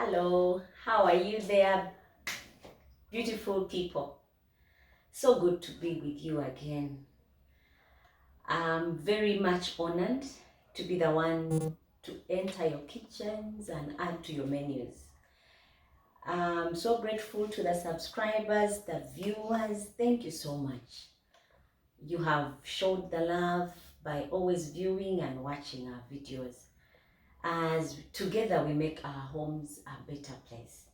Hello, how are you there, beautiful people? So good to be with you again. I'm very much honored to be the one to enter your kitchens and add to your menus. I'm so grateful to the subscribers, the viewers. Thank you so much. You have showed the love by always viewing and watching our videos. As together we make our homes a better place.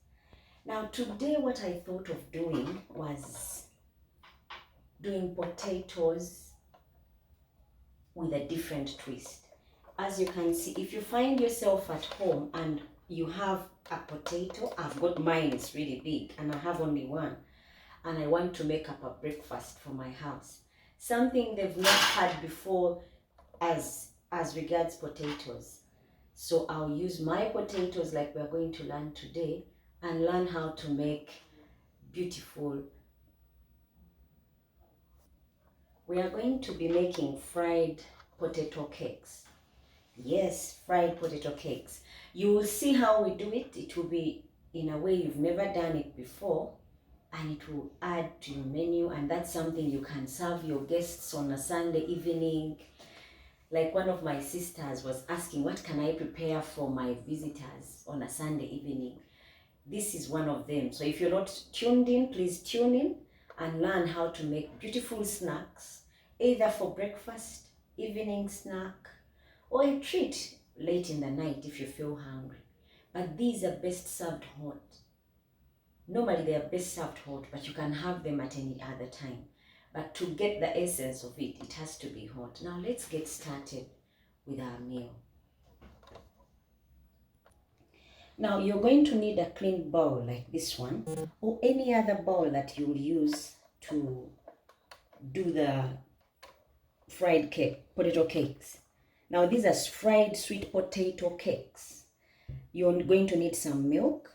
Now today what I thought of doing was doing potatoes with a different twist. As you can see, if you find yourself at home and you have a potato, I've got mine, it's really big and I have only one, and I want to make up a breakfast for my house. Something they've not had before as regards potatoes. So I'll use my potatoes like we're going to learn today and learn how to make beautiful. We are going to be making fried potato cakes. Yes, fried potato cakes. You will see how we do it. It will be in a way you've never done it before, and it will add to your menu, and that's something you can serve your guests on a Sunday evening. Like one of my sisters was asking, what can I prepare for my visitors on a Sunday evening? This is one of them. So if you're not tuned in, please tune in and learn how to make beautiful snacks, either for breakfast, evening snack, or a treat late in the night if you feel hungry. But these are best served hot. Normally they are best served hot, but you can have them at any other time. But to get the essence of it, it has to be hot. Now let's get started with our meal. Now you're going to need a clean bowl like this one, or any other bowl that you will use to do the fried potato cakes. Now these are fried sweet potato cakes. You're going to need some milk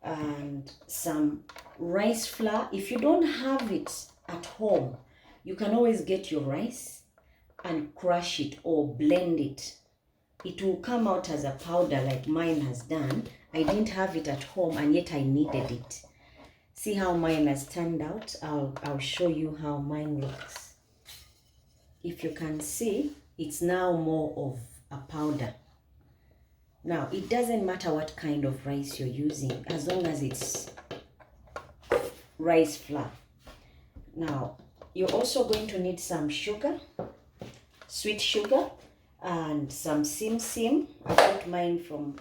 and some rice flour. If you don't have it at home, you can always get your rice and crush it or blend it. It will come out as a powder like mine has done. I didn't have it at home and yet I needed it. See how mine has turned out? I'll show you how mine looks. If you can see, it's now more of a powder. Now, it doesn't matter what kind of rice you're using as long as it's rice flour. Now, you're also going to need some sugar, sweet sugar, and some sim. I got mine from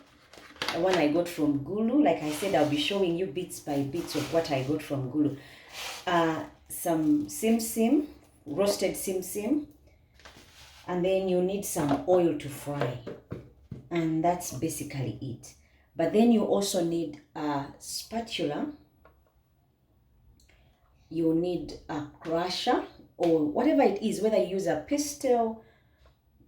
the one I got from Gulu. Like I said, I'll be showing you bits by bits of what I got from Gulu. Some sim, roasted sim, and then you need some oil to fry. And that's basically it. But then you also need a spatula. You need a crusher or whatever it is, whether you use a pestle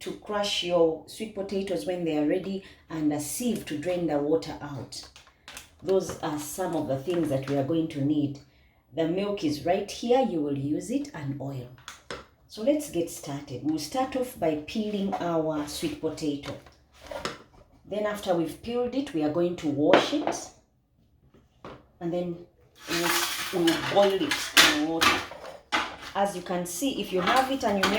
to crush your sweet potatoes when they are ready, and a sieve to drain the water out. Those are some of the things that we are going to need. The milk is right here, you will use it, and oil. So let's get started. We'll start off by peeling our sweet potato. Then after we've peeled it, we are going to wash it, and then we'll boil it in water. As you can see, if you have it and you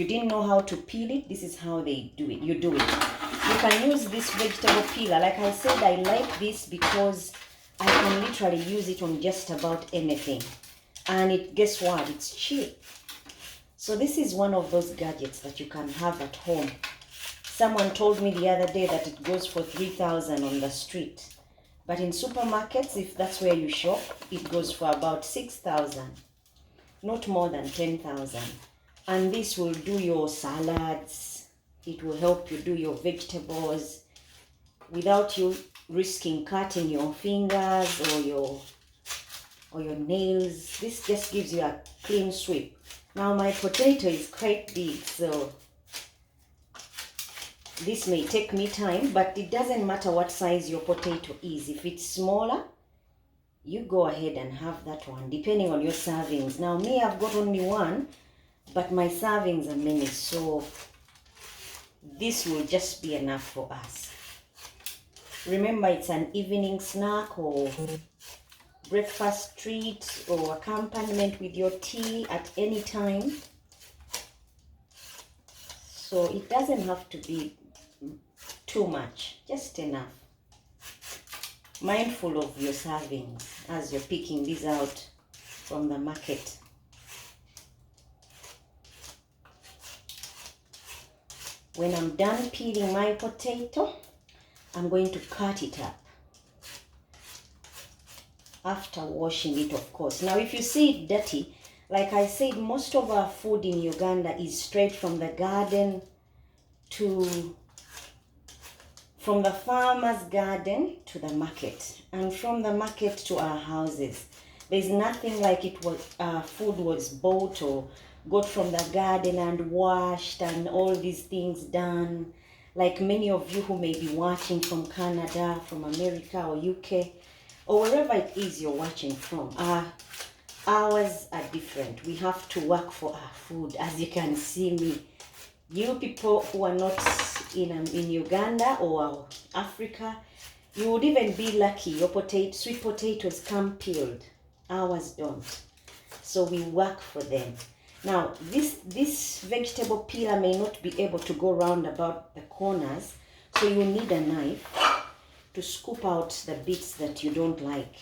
didn't know how to peel it, this is how they do it. You do it. You can use this vegetable peeler. Like I said, I like this because I can literally use it on just about anything. And guess what? It's cheap. So this is one of those gadgets that you can have at home. Someone told me the other day that it goes for 3,000 on the street. But in supermarkets, if that's where you shop, it goes for about 6,000. Not more than 10,000. And this will do your salads. It will help you do your vegetables without you risking cutting your fingers or your nails. This just gives you a clean sweep. Now my potato is quite big, so this may take me time, but it doesn't matter what size your potato is. If it's smaller, you go ahead and have that one, depending on your servings. Now me, I've got only one, but my servings are many, so this will just be enough for us. Remember, it's an evening snack or breakfast treat or accompaniment with your tea at any time. So it doesn't have to be too much, just enough. Mindful of your servings as you're picking these out from the market. When I'm done peeling my potato, I'm going to cut it up. After washing it, of course. Now, if you see it dirty, like I said, most of our food in Uganda is straight from the garden from the farmer's garden to the market, and from the market to our houses. There's nothing like it was food was bought or got from the garden and washed and all these things done. Like many of you who may be watching from Canada, from America or UK, or wherever it is you're watching from, ours are different. We have to work for our food. As you can see me, you people who are not in Uganda or Africa, you would even be lucky your sweet potatoes come peeled. Ours don't. So we work for them. Now, this vegetable peeler may not be able to go round about the corners, so you need a knife to scoop out the bits that you don't like,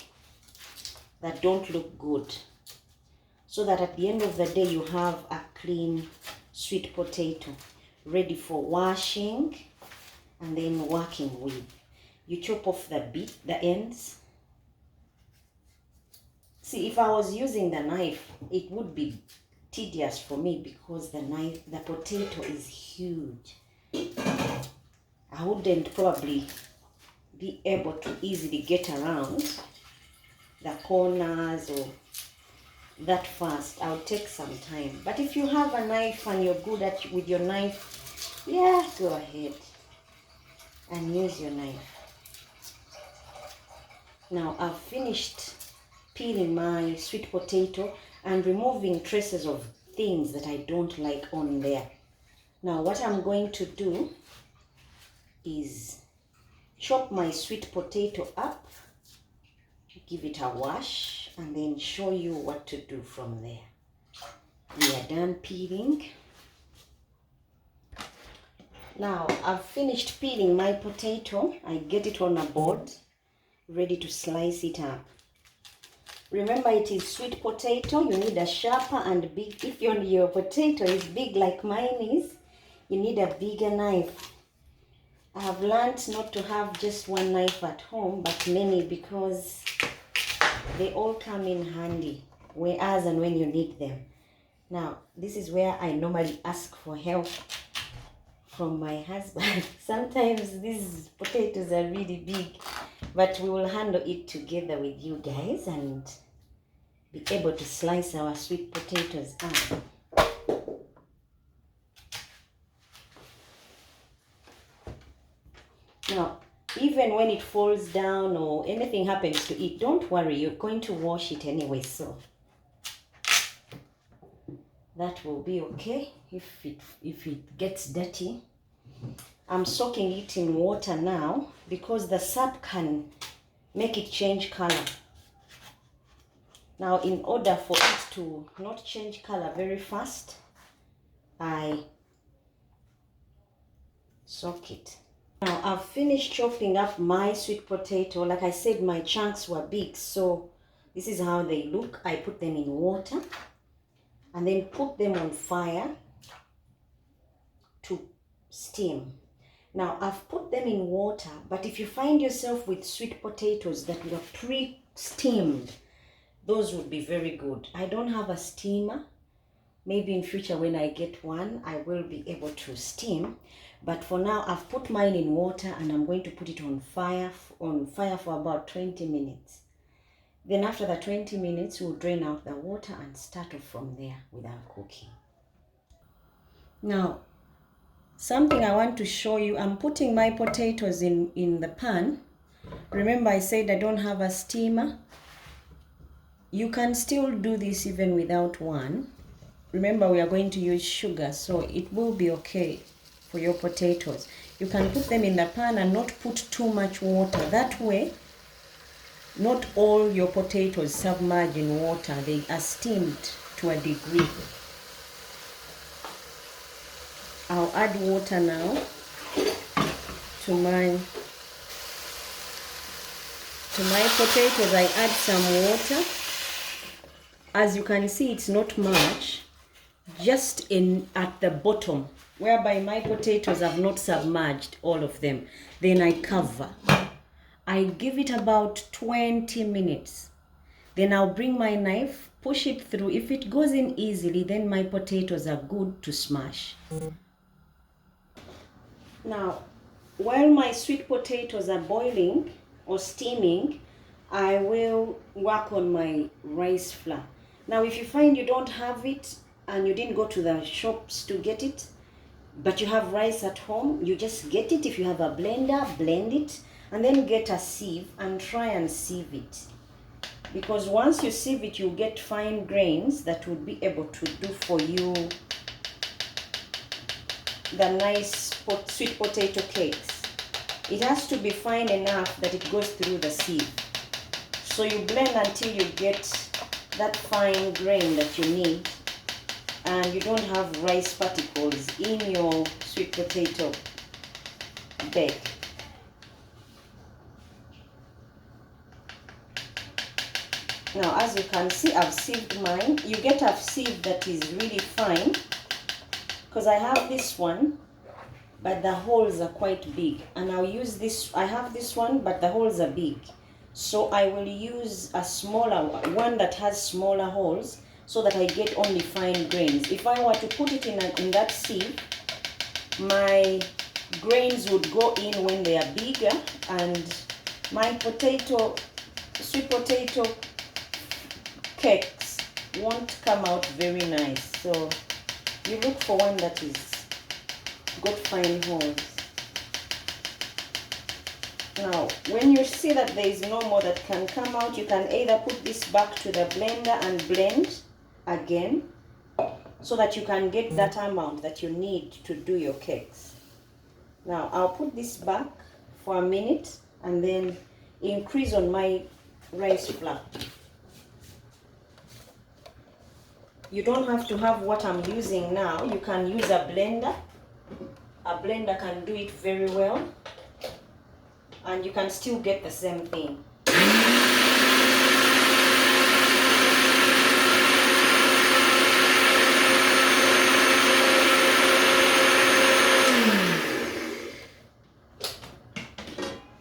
that don't look good, so that at the end of the day you have a clean sweet potato ready for washing and then working with. You chop off the ends. See, if I was using the knife, it would be tedious for me because the potato is huge. I wouldn't probably be able to easily get around the corners or that fast. I'll take some time. But if you have a knife and you're good with your knife, yeah, go ahead and use your knife. Now I've finished peeling my sweet potato and removing traces of things that I don't like on there. Now what I'm going to do is chop my sweet potato up, give it a wash, and then show you what to do from there. We are done peeling. Now I've finished peeling my potato. I get it on a board, ready to slice it up. Remember, it is sweet potato. You need a sharper and big. If your potato is big like mine is, you need a bigger knife. I have learned not to have just one knife at home, but many, because they all come in handy as and when you need them. Now, this is where I normally ask for help from my husband. Sometimes these potatoes are really big, but we will handle it together with you guys and be able to slice our sweet potatoes up. Now, even when it falls down or anything happens to it, don't worry, you're going to wash it anyway, so that will be okay. If it gets dirty, I'm soaking it in water now because the sap can make it change color. Now, in order for it to not change color very fast, I soak it. Now, I've finished chopping up my sweet potato. Like I said, my chunks were big, so this is how they look. I put them in water and then put them on fire to steam. Now, I've put them in water, but if you find yourself with sweet potatoes that were pre-steamed, those would be very good. I don't have a steamer. Maybe in future when I get one, I will be able to steam. But for now, I've put mine in water and I'm going to put it on fire for about 20 minutes. Then after the 20 minutes, we'll drain out the water and start off from there with our cooking. Now, something I want to show you, I'm putting my potatoes in the pan. Remember, I said I don't have a steamer. You can still do this even without one. Remember, we are going to use sugar, so it will be okay for your potatoes. You can put them in the pan and not put too much water. That way, not all your potatoes submerge in water. They are steamed to a degree. I'll add water now to my potatoes. I add some water. As you can see, it's not much, just in at the bottom, whereby my potatoes have not submerged all of them. Then I cover. I give it about 20 minutes. Then I'll bring my knife, push it through. If it goes in easily, then my potatoes are good to smash. Now, while my sweet potatoes are boiling or steaming, I will work on my rice flour. Now, if you find you don't have it and you didn't go to the shops to get it, but you have rice at home, you just get it. If you have a blender, blend it, and then get a sieve and try and sieve it. Because once you sieve it, you get fine grains that would be able to do for you the nice sweet potato cakes. It has to be fine enough that it goes through the sieve. So you blend until you get that fine grain that you need, and you don't have rice particles in your sweet potato bed. Now, as you can see, I've sieved mine. You get a sieve that is really fine, because I have this one, but the holes are quite big, and I'll use this. I have this one, but the holes are big, so I will use a smaller one that has smaller holes, so that I get only fine grains. If I were to put it in that sieve, my grains would go in when they are bigger, and my sweet potato cakes won't come out very nice. So you look for one that is got fine holes. Now, when you see that there is no more that can come out, you can either put this back to the blender and blend again, so that you can get that amount that you need to do your cakes. Now, I'll put this back for a minute and then increase on my rice flour. You don't have to have what I'm using now. You can use a blender. A blender can do it very well, and you can still get the same thing.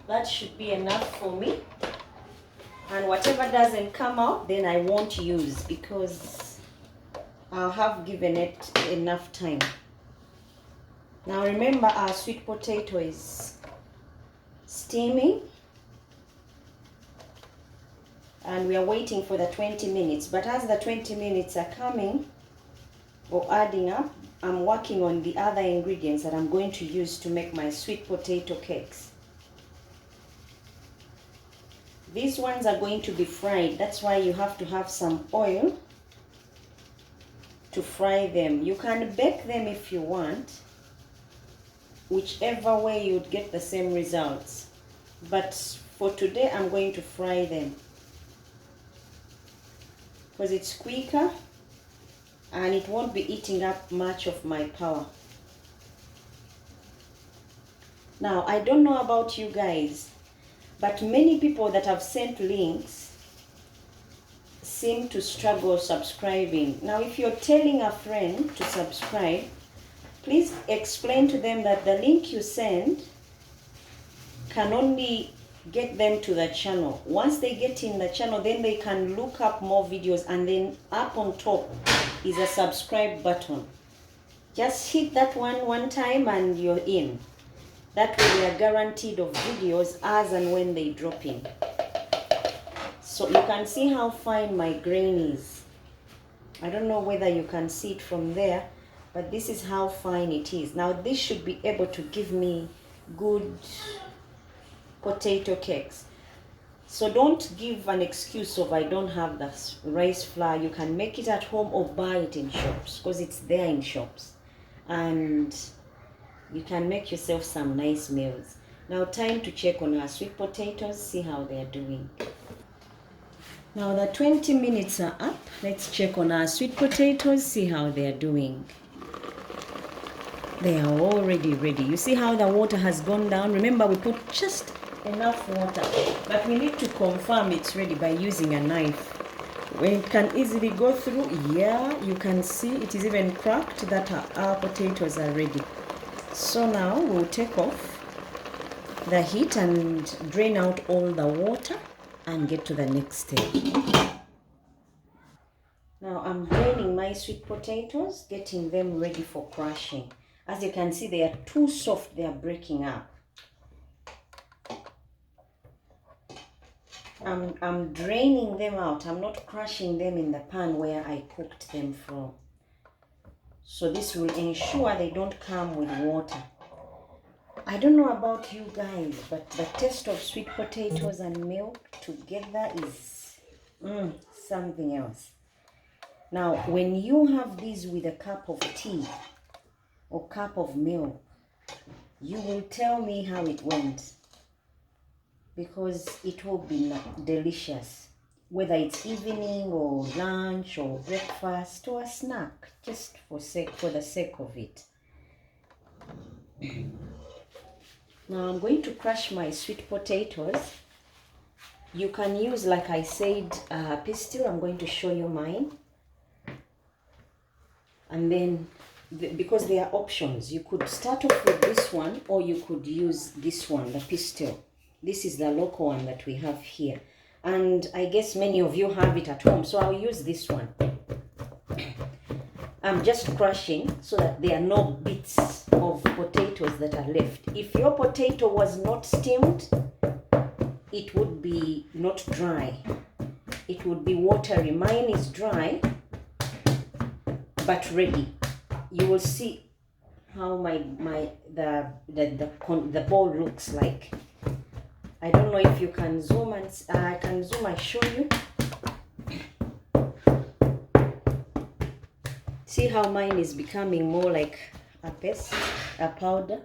That should be enough for me. And whatever doesn't come out, then I won't use, because I'll have given it enough time. Now remember, our sweet potato is steaming, and we are waiting for the 20 minutes. But as the 20 minutes are coming or adding up, I'm working on the other ingredients that I'm going to use to make my sweet potato cakes. These ones are going to be fried. That's why you have to have some oil to fry them. You can bake them if you want. Whichever way, you'd get the same results. But for today, I'm going to fry them, because it's quicker and it won't be eating up much of my power. Now, I don't know about you guys, but many people that have sent links seem to struggle subscribing. Now, if you're telling a friend to subscribe, please explain to them that the link you send can only get them to the channel. Once they get in the channel, then they can look up more videos, and then up on top is a subscribe button. Just hit that one time and you're in. That way they are guaranteed of videos as and when they drop in. So you can see how fine my grain is. I don't know whether you can see it from there, but this is how fine it is. Now, this should be able to give me good potato cakes. So don't give an excuse of I don't have the rice flour. You can make it at home or buy it in shops, because it's there in shops. And You can make yourself some nice meals. Now time to check on our sweet potatoes, see how they are doing. Now the 20 minutes are up. Let's check on our sweet potatoes, see how they are doing. They are already ready. You see how the water has gone down? Remember, we put just enough water, but we need to confirm it's ready by using a knife. When it can easily go through, yeah, you can see it is even cracked, that our potatoes are ready. So now we'll take off the heat and drain out all the water and get to the next stage. Now I'm draining my sweet potatoes, getting them ready for crushing. As you can see, they are too soft, they are breaking up. I'm draining them out. I'm not crushing them in the pan where I cooked them from. So this will ensure they don't come with water. I don't know about you guys, but the taste of sweet potatoes and milk together is something else. Now, when you have these with a cup of tea or cup of milk, you will tell me how it went, because it will be delicious, whether it's evening or lunch or breakfast or a snack, just for the sake of it. Now I'm going to crush my sweet potatoes. You can use, like I said, a pistol. I'm going to show you mine. And then, because there are options, you could start off with this one, or you could use this one, the pistol. This is the local one that we have here. And I guess many of you have it at home, so I'll use this one. I'm just crushing so that there are no bits of potatoes that are left. If your potato was not steamed, it would be not dry. It would be watery. Mine is dry, but ready. You will see how the bowl looks like. I don't know if you can zoom, and I can zoom and show you. See how mine is becoming more like a paste, a powder.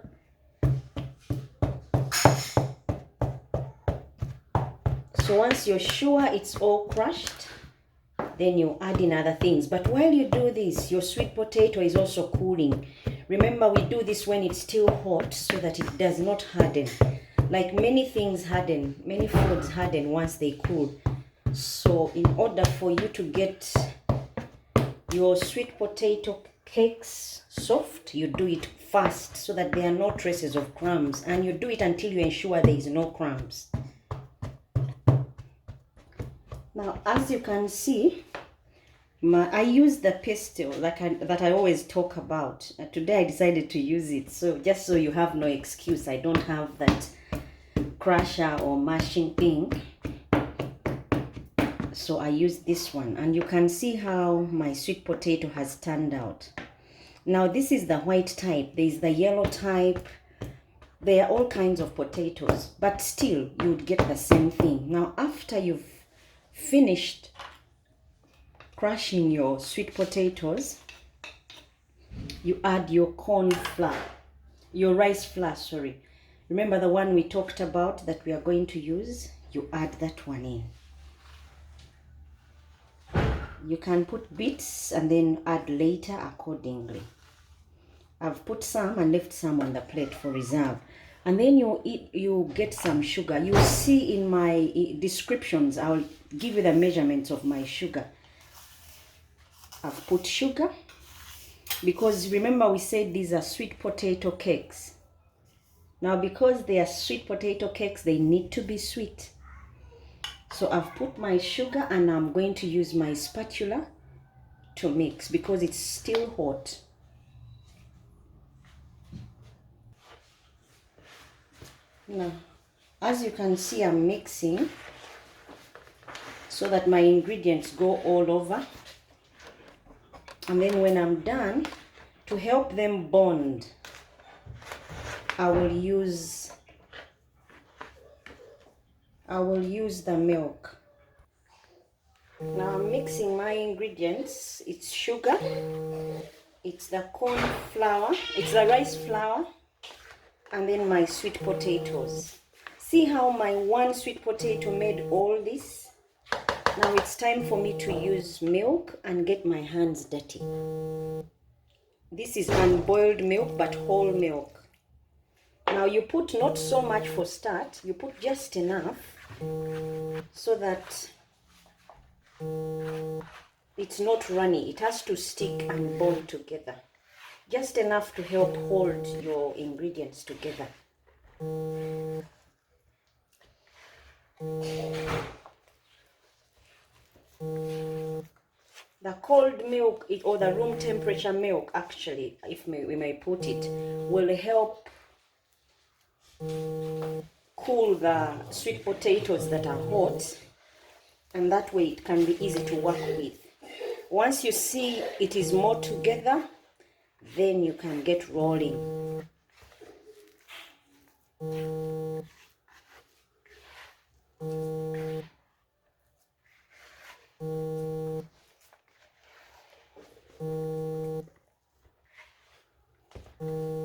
So once you're sure it's all crushed, then you add in other things. But while you do this, your sweet potato is also cooling. Remember, we do this when it's still hot so that it does not harden. Like many things harden, many foods harden once they cool. So in order for you to get your sweet potato cakes soft, you do it fast so that there are no traces of crumbs, and you do it until you ensure there is no crumbs. Now, as you can see, I use the pestle that I always talk about. Today I decided to use it, so just so you have no excuse, I don't have that crusher or mashing thing. So I use this one, and you can see how my sweet potato has turned out. Now this is the white type, there is the yellow type, there are all kinds of potatoes, but still you would get the same thing. Now after you've finished crushing your sweet potatoes, you add your corn flour, your rice flour, sorry. Remember the one we talked about that we are going to use? You add that one in. You can put bits and then add later accordingly. I've put some and left some on the plate for reserve. And then you get some sugar. You see in my descriptions, I'll give you the measurements of my sugar. I've put sugar because remember we said these are sweet potato cakes. Now because they are sweet potato cakes, they need to be sweet. So I've put my sugar and I'm going to use my spatula to mix because it's still hot. Now, as you can see, I'm mixing so that my ingredients go all over. And then when I'm done, to help them bond, I will use the milk. Now I'm mixing my ingredients. It's sugar, it's the corn flour, it's the rice flour, and then my sweet potatoes. See how my one sweet potato made all this? Now it's time for me to use milk and get my hands dirty. This is unboiled milk, but whole milk. Now you put not so much for start, you put just enough so that it's not runny. It has to stick and bond together. Just enough to help hold your ingredients together. The cold milk, or the room temperature milk, actually, if we may put it, will help cool the sweet potatoes that are hot, and that way it can be easy to work with. Once you see it is more together, then you can get rolling.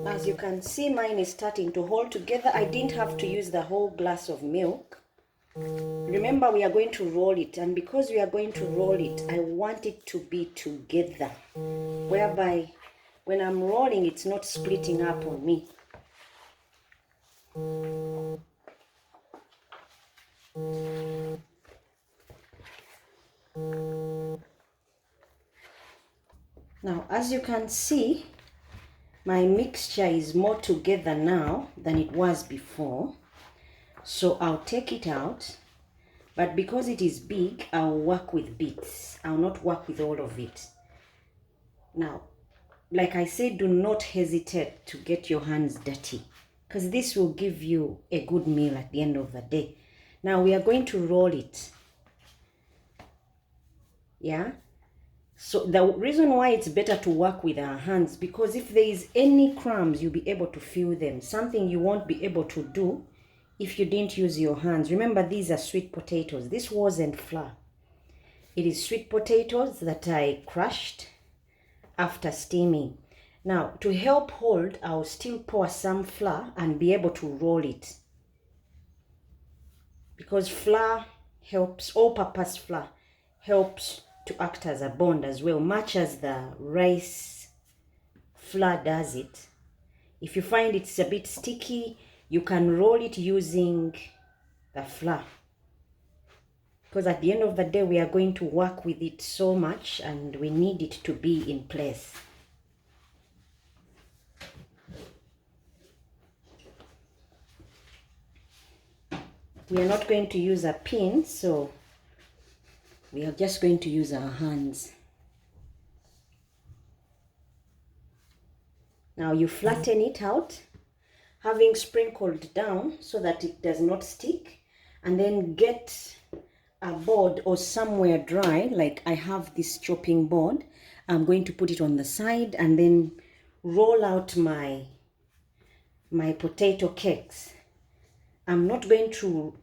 As you can see, mine is starting to hold together. I didn't have to use the whole glass of milk. Remember, we are going to roll it, and because we are going to roll it, I want it to be together, whereby when I'm rolling, it's not splitting up on me. Now, as you can see, my mixture is more together now than it was before. So I'll take it out, but because it is big, I'll work with bits. I'll not work with all of it. Now, like I said, do not hesitate to get your hands dirty, because this will give you a good meal at the end of the day. Now we are going to roll it. Yeah? So the reason why it's better to work with our hands, because if there is any crumbs, you'll be able to feel them. Something you won't be able to do if you didn't use your hands. Remember, these are sweet potatoes. This wasn't flour. It is sweet potatoes that I crushed after steaming. Now, to help hold, I'll still pour some flour and be able to roll it. Because flour helps, all-purpose flour helps to act as a bond as well, much as the rice flour does it. If you find it's a bit sticky, you can roll it using the flour. Because at the end of the day, we are going to work with it so much and we need it to be in place. We are not going to use a pin, so we are just going to use our hands. Now you flatten it out, having sprinkled down so that it does not stick, and then get a board or somewhere dry, like I have this chopping board. I'm going to put it on the side and then roll out my potato cakes. I'm not going to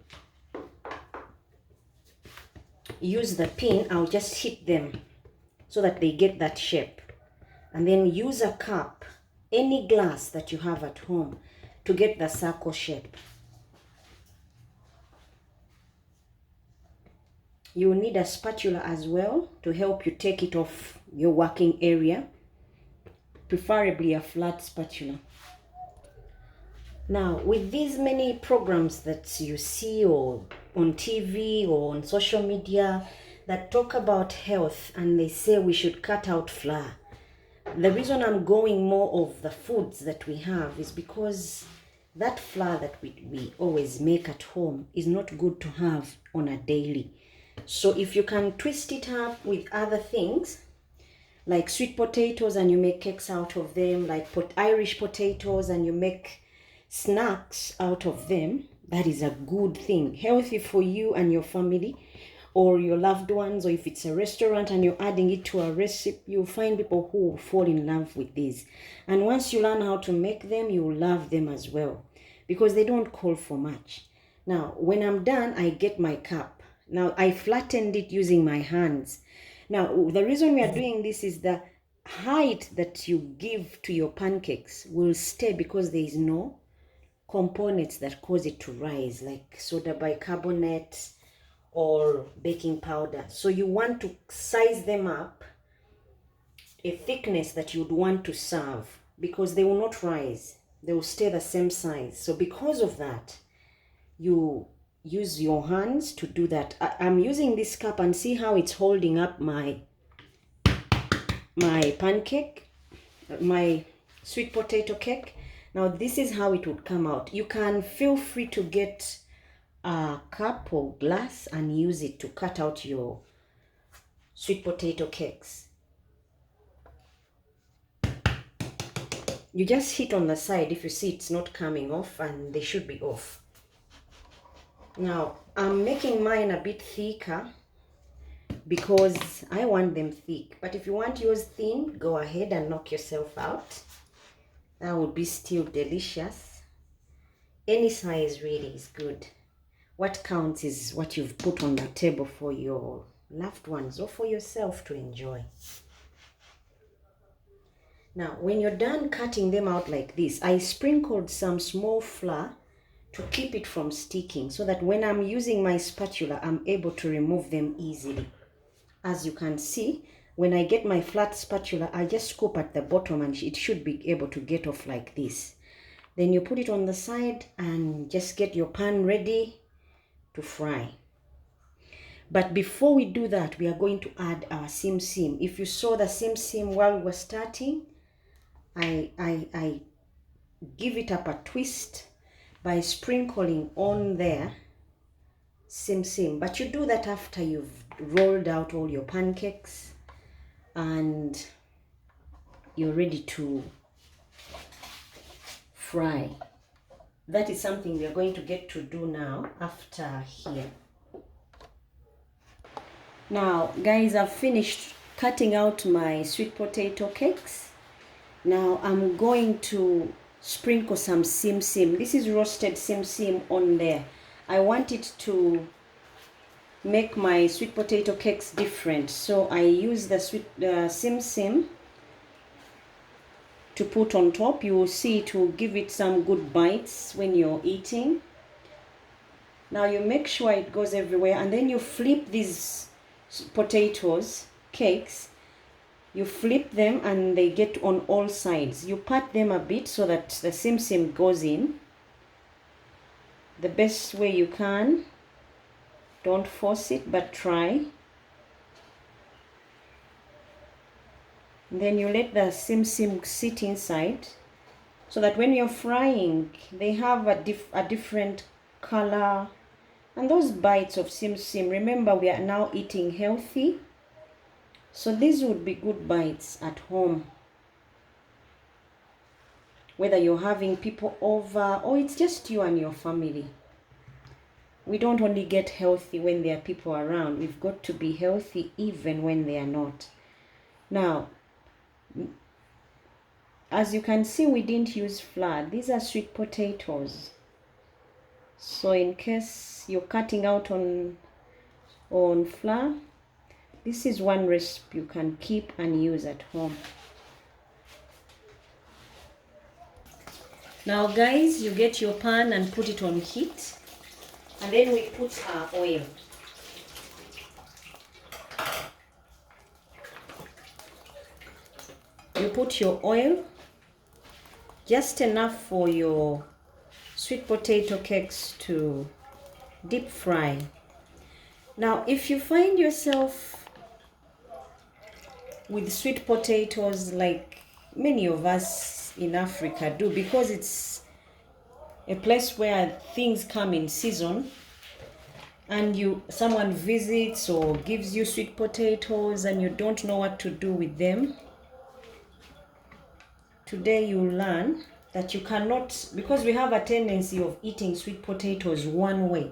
use the pin, I'll just hit them so that they get that shape. And then use a cup, any glass that you have at home, to get the circle shape. You will need a spatula as well to help you take it off your working area, preferably a flat spatula. Now, with these many programs that you see or on TV or on social media that talk about health and they say we should cut out flour, the reason I'm going more of the foods that we have is because that flour that we always make at home is not good to have on a daily. So if you can twist it up with other things, like sweet potatoes and you make cakes out of them, like Irish potatoes and you make snacks out of them, that is a good thing, healthy for you and your family or your loved ones. Or if it's a restaurant and you're adding it to a recipe, you'll find people who will fall in love with these. And once you learn how to make them, you will love them as well, because they don't call for much. Now when I'm done, I get my cup. Now I flattened it using my hands. Now the reason we are doing this is the height that you give to your pancakes will stay, because there is no components that cause it to rise, like soda bicarbonate or baking powder. So you want to size them up a thickness that you'd want to serve, because they will not rise, they will stay the same size. So because of that, you use your hands to do that. I'm using this cup, and see how it's holding up my pancake, my sweet potato cake. Now this is how it would come out. You can feel free to get a cup or glass and use it to cut out your sweet potato cakes. You just hit on the side if you see it's not coming off, and they should be off. Now I'm making mine a bit thicker because I want them thick, but if you want yours thin, go ahead and knock yourself out. That would be still delicious. Any size really is good. What counts is what you've put on the table for your loved ones or for yourself to enjoy. Now, when you're done cutting them out like this, I sprinkled some small flour to keep it from sticking, so that when I'm using my spatula, I'm able to remove them easily. As you can see, when I get my flat spatula, I just scoop at the bottom and it should be able to get off like this. Then you put it on the side and just get your pan ready to fry. But before we do that, we are going to add our sim sim. If you saw the sim sim while we were starting, I give it up a twist by sprinkling on there sim sim. But you do that after you've rolled out all your pancakes and you're ready to fry. That is something we are going to get to do now after here. Now guys, I've finished cutting out my sweet potato cakes. Now I'm going to sprinkle some sim sim. This is roasted sim sim on there. I want it to make my sweet potato cakes different, so I use the sim sim to put on top. You will see it will give it some good bites when you're eating. Now you make sure it goes everywhere, and then you flip these potatoes cakes. You flip them and they get on all sides. You pat them a bit so that the sim sim goes in the best way you can. Don't force it, but try. And then you let the sim sim sit inside, so that when you're frying, they have a different color. And those bites of sim sim, remember we are now eating healthy, so these would be good bites at home, whether you're having people over or it's just you and your family. We don't only get healthy when there are people around, we've got to be healthy even when they are not. Now, as you can see, we didn't use flour. These are sweet potatoes. So in case you're cutting out on flour, this is one recipe you can keep and use at home. Now guys, you get your pan and put it on heat, and then we put our oil. You put your oil, just enough for your sweet potato cakes to deep fry. Now if you find yourself with sweet potatoes, like many of us in Africa do, because it's a place where things come in season, and someone visits or gives you sweet potatoes and you don't know what to do with them, today you learn that you cannot, because we have a tendency of eating sweet potatoes one way.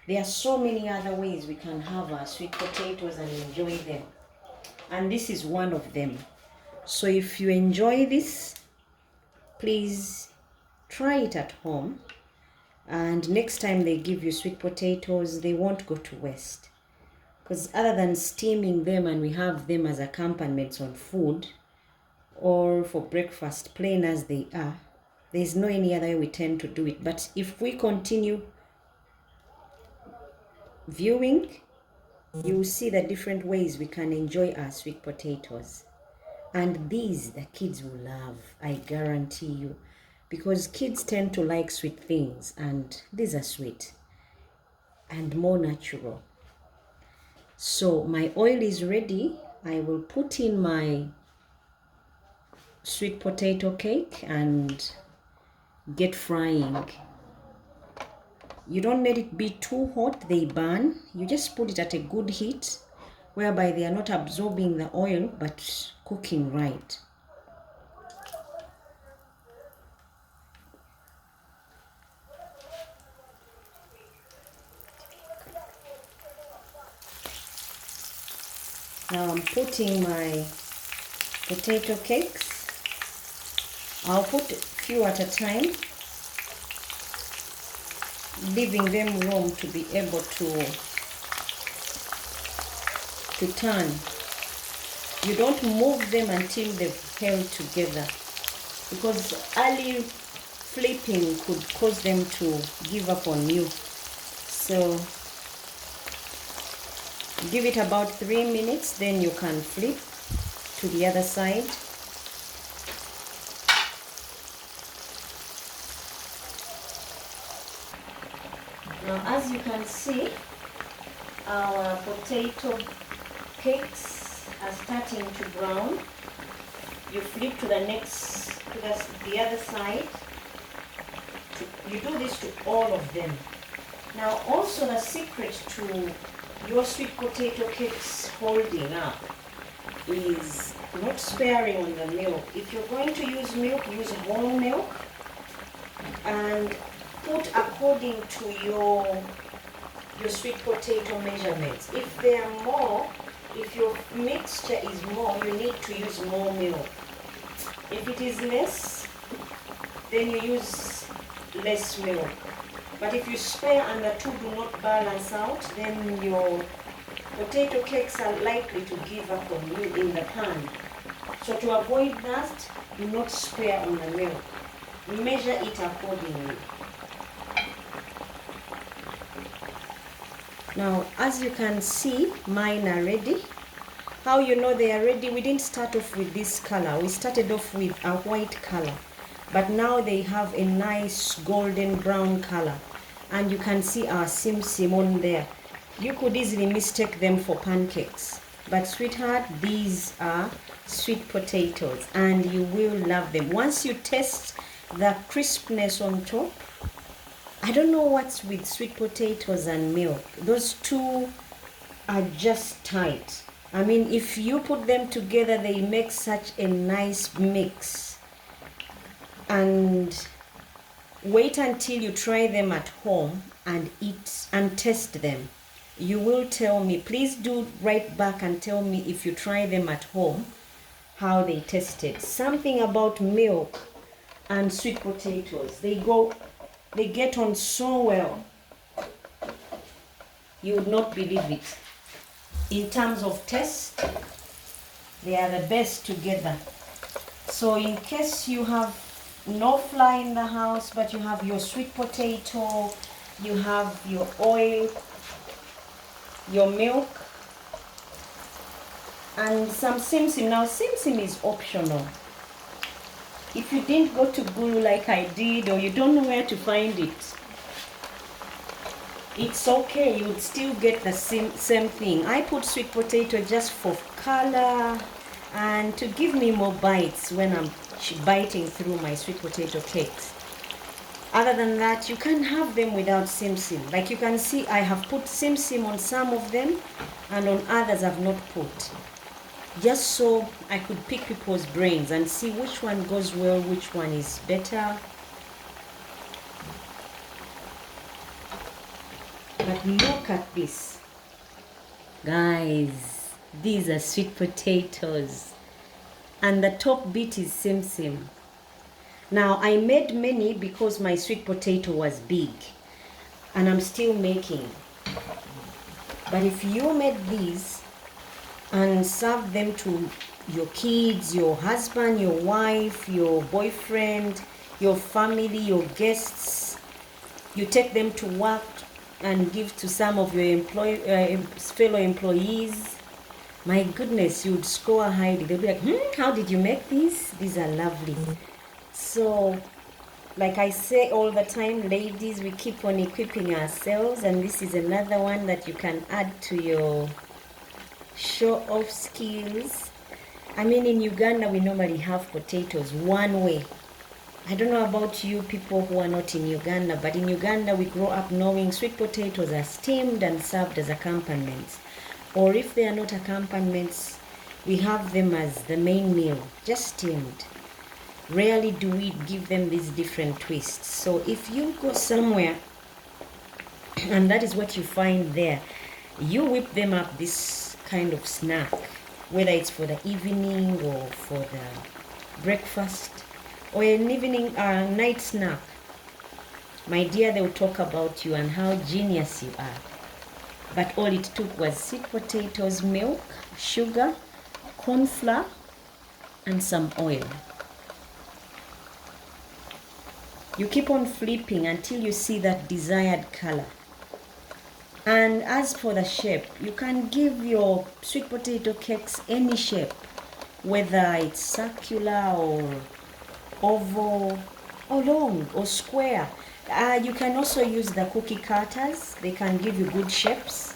There are so many other ways we can have our sweet potatoes and enjoy them, and this is one of them. So if you enjoy this, please try it at home, and next time they give you sweet potatoes, they won't go to waste. Because other than steaming them and we have them as accompaniments on food or for breakfast, plain as they are, There's no any other way we tend to do it. But if we continue viewing, you will see the different ways we can enjoy our sweet potatoes. And these the kids will love, I guarantee you, because kids tend to like sweet things, and these are sweet and more natural. So my oil is ready. I will put in my sweet potato cake and get frying. You don't let it be too hot, they burn. You just put it at a good heat whereby they are not absorbing the oil but cooking right. Now I'm putting my potato cakes. I'll put a few at a time, leaving them room to be able to turn. You don't move them until they've held together, because early flipping could cause them to give up on you. So give it about 3 minutes, then you can flip to the other side. Now, as you can see, our potato cakes are starting to brown. You flip to the the other side. You do this to all of them. Now, also the secret to your sweet potato cakes holding up is not sparing on the milk. If you're going to use milk, use whole milk and put according to your sweet potato measurements. If they are more, if your mixture is more, you need to use more milk. If it is less, then you use less milk. But if you spare and the two do not balance out, then your potato cakes are likely to give up on you in the pan. So to avoid that, do not spare on the milk. Measure it accordingly. Now, as you can see, mine are ready. How you know they are ready? We didn't start off with this color. We started off with a white color. But now they have a nice golden brown color. And you can see our sim on there. You could easily mistake them for pancakes. But sweetheart, these are sweet potatoes and you will love them. Once you taste the crispness on top, I don't know what's with sweet potatoes and milk. Those two are just tight. I mean, if you put them together, they make such a nice mix. And wait until you try them at home and eat and taste them. You will tell me. Please do write back and tell me if you try them at home, how they tasted. Something about milk and sweet potatoes. They get on so well. You would not believe it. In terms of taste, they are the best together. So in case you have no flour in the house, but you have your sweet potato, you have your oil, your milk, and some sim. Now sim is optional. If you didn't go to Guru like I did, or you don't know where to find it, it's okay, you would still get the same thing. I put sweet potato just for color and to give me more bites when I'm biting through my sweet potato cakes. Other than that, you can have them without sim. Like you can see, I have put sim on some of them and on others I've not put. Just so I could pick people's brains and see which one goes well, which one is better. But look at this. Guys, these are sweet potatoes. And the top bit is sim. Now, I made many because my sweet potato was big. And I'm still making. But if you made these and serve them to your kids, your husband, your wife, your boyfriend, your family, your guests. You take them to work and give to some of your fellow employees. My goodness, you'd score highly. They'll be like, how did you make these? These are lovely. So, like I say all the time, ladies, we keep on equipping ourselves, and this is another one that you can add to your show-off skills. I mean, in Uganda, we normally have potatoes one way. I don't know about you people who are not in Uganda, but in Uganda, we grow up knowing sweet potatoes are steamed and served as accompaniments. Or if they are not accompaniments, we have them as the main meal, just steamed. Rarely do we give them these different twists. So if you go somewhere and that is what you find there, you whip them up this kind of snack, whether it's for the evening or for the breakfast or an evening night snack. My dear, they will talk about you and how genius you are. But all it took was sweet potatoes, milk, sugar, corn flour, and some oil. You keep on flipping until you see that desired color. And as for the shape, you can give your sweet potato cakes any shape, whether it's circular or oval or long or square. You can also use the cookie cutters. They can give you good shapes.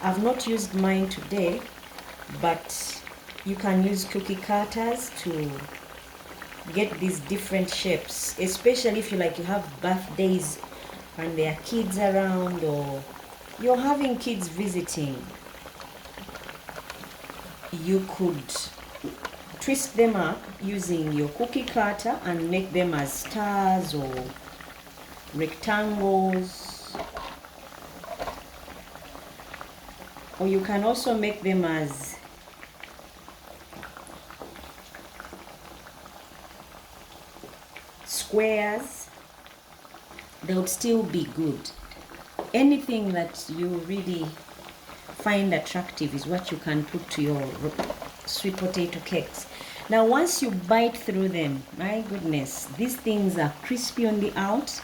I've not used mine today, but you can use cookie cutters to get these different shapes, especially if you have birthdays and there are kids around, or you're having kids visiting. You could twist them up using your cookie cutter and make them as stars or rectangles, or you can also make them as squares. They would still be good. Anything that you really find attractive is what you can put to your sweet potato cakes. Now once you bite through them, my goodness, these things are crispy on the out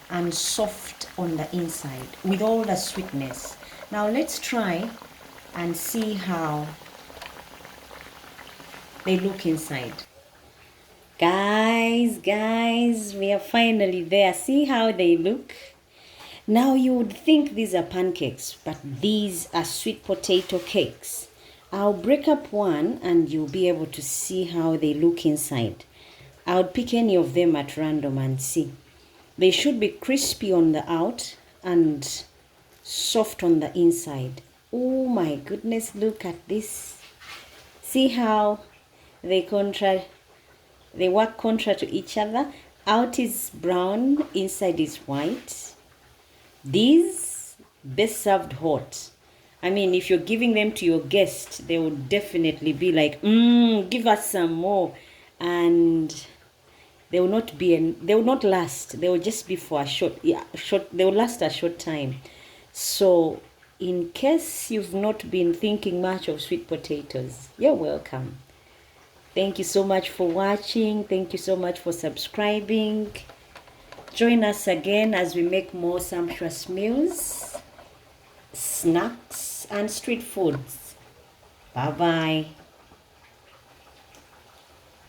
and soft on the inside with all the sweetness. Now let's try and see how they look inside. Guys, we are finally there. See how they look? Now you would think these are pancakes, but these are sweet potato cakes. I'll break up one and you'll be able to see how they look inside. I'll pick any of them at random and see. They should be crispy on the out and soft on the inside. Oh my goodness, look at this. See how they work contra to each other. Out is brown, inside is white. These best served hot. I mean, if you're giving them to your guest, they will definitely be like, give us some more. And they will not last. They will just be for they will last a short time. So in case you've not been thinking much of sweet potatoes, you're welcome. Thank you so much for watching. Thank you so much for subscribing. Join us again as we make more sumptuous meals, snacks, and street foods. Bye-bye.